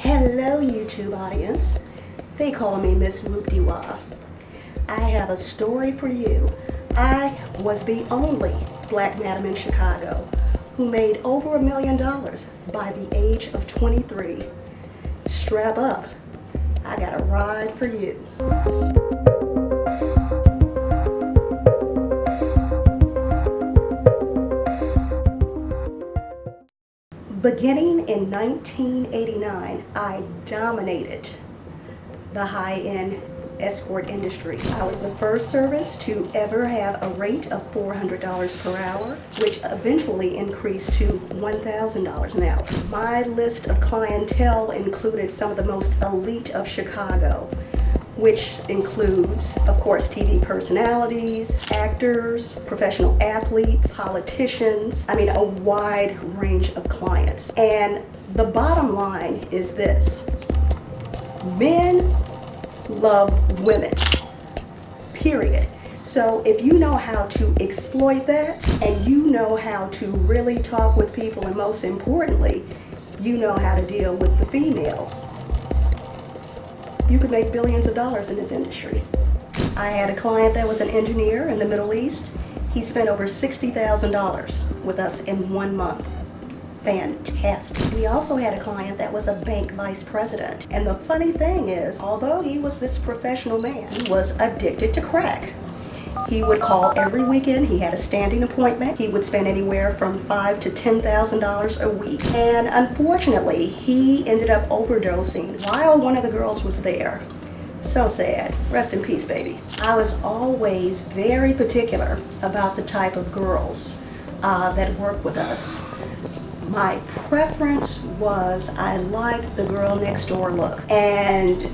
Hello YouTube audience. They call me MS.WHOOPTYWAH. I have a story for you. I was the only black madam in Chicago who made over $1 million by the age of 23. Strap up. I got a ride for you. Beginning in 1989, I dominated the high-end escort industry. I was the first service to ever have a rate of $400 per hour, which eventually increased to $1,000 an hour. My list of clientele included some of the most elite of Chicago, which includes, of course, TV personalities, actors, professional athletes, politicians, a wide range of clients. And the bottom line is this: men love women, period. So if you know how to exploit that, and you know how to really talk with people, and most importantly, you know how to deal with the females, you could make billions of dollars in this industry. I had a client that was an engineer in the Middle East. He spent over $60,000 with us in 1 month. Fantastic. We also had a client that was a bank vice president. And the funny thing is, although he was this professional man, he was addicted to crack. He would call every weekend. He had a standing appointment. He would spend anywhere from $5,000 to $10,000 a week. And unfortunately, he ended up overdosing while one of the girls was there. So sad. Rest in peace, baby. I was always very particular about the type of girls that worked with us. My preference was I liked the girl next door look. And,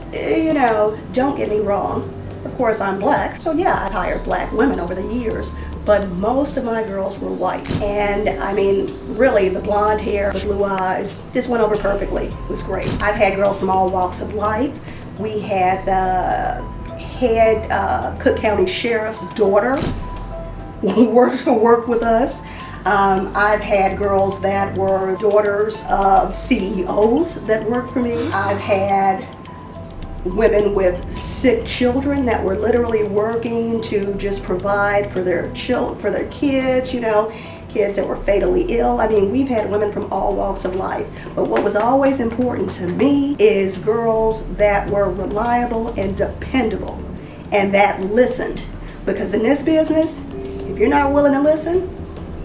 don't get me wrong. Of course, I'm black, so yeah, I've hired black women over the years, but most of my girls were white. And really, the blonde hair, the blue eyes, just went over perfectly. It was great. I've had girls from all walks of life. We had the head Cook County Sheriff's daughter work with us. I've had girls that were daughters of CEOs that worked for me. I've had women with sick children that were literally working to just provide for their kids, kids that were fatally ill. We've had women from all walks of life. But what was always important to me is girls that were reliable and dependable and that listened. Because in this business, if you're not willing to listen,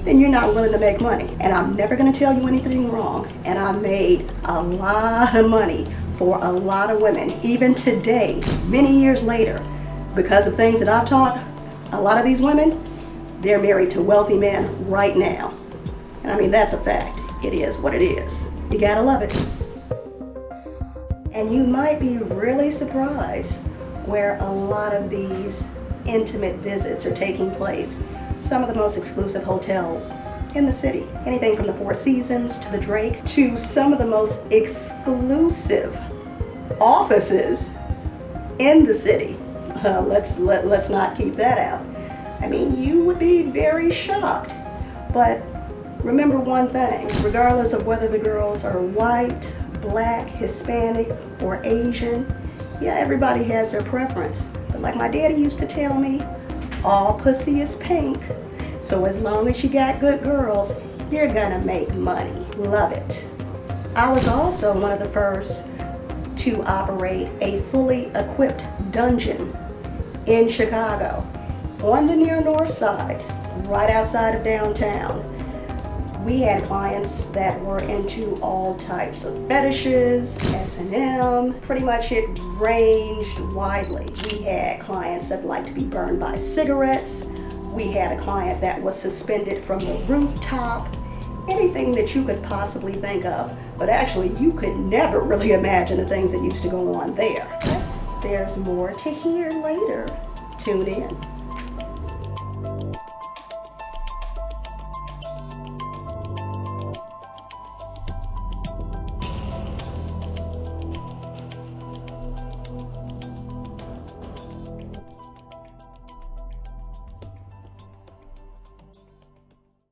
then you're not willing to make money. And I'm never gonna tell you anything wrong. And I made a lot of money for a lot of women. Even today, many years later, because of things that I've taught, a lot of these women, they're married to wealthy men right now. And that's a fact. It is what it is. You gotta love it. And you might be really surprised where a lot of these intimate visits are taking place. Some of the most exclusive hotels in the city. Anything from the Four Seasons to the Drake to some of the most exclusive offices in the city. Let's not keep that out. You would be very shocked. But remember one thing, regardless of whether the girls are white, black, Hispanic, or Asian, yeah, everybody has their preference. But like my daddy used to tell me, all pussy is pink. So as long as you got good girls, you're gonna make money. Love it. I was also one of the first to operate a fully equipped dungeon in Chicago on the near north side, right outside of downtown. We had clients that were into all types of fetishes, S&M, pretty much it ranged widely. We had clients that liked to be burned by cigarettes. We had a client that was suspended from the rooftop. Anything that you could possibly think of, but actually you could never really imagine the things that used to go on there. But there's more to hear later. Tune in.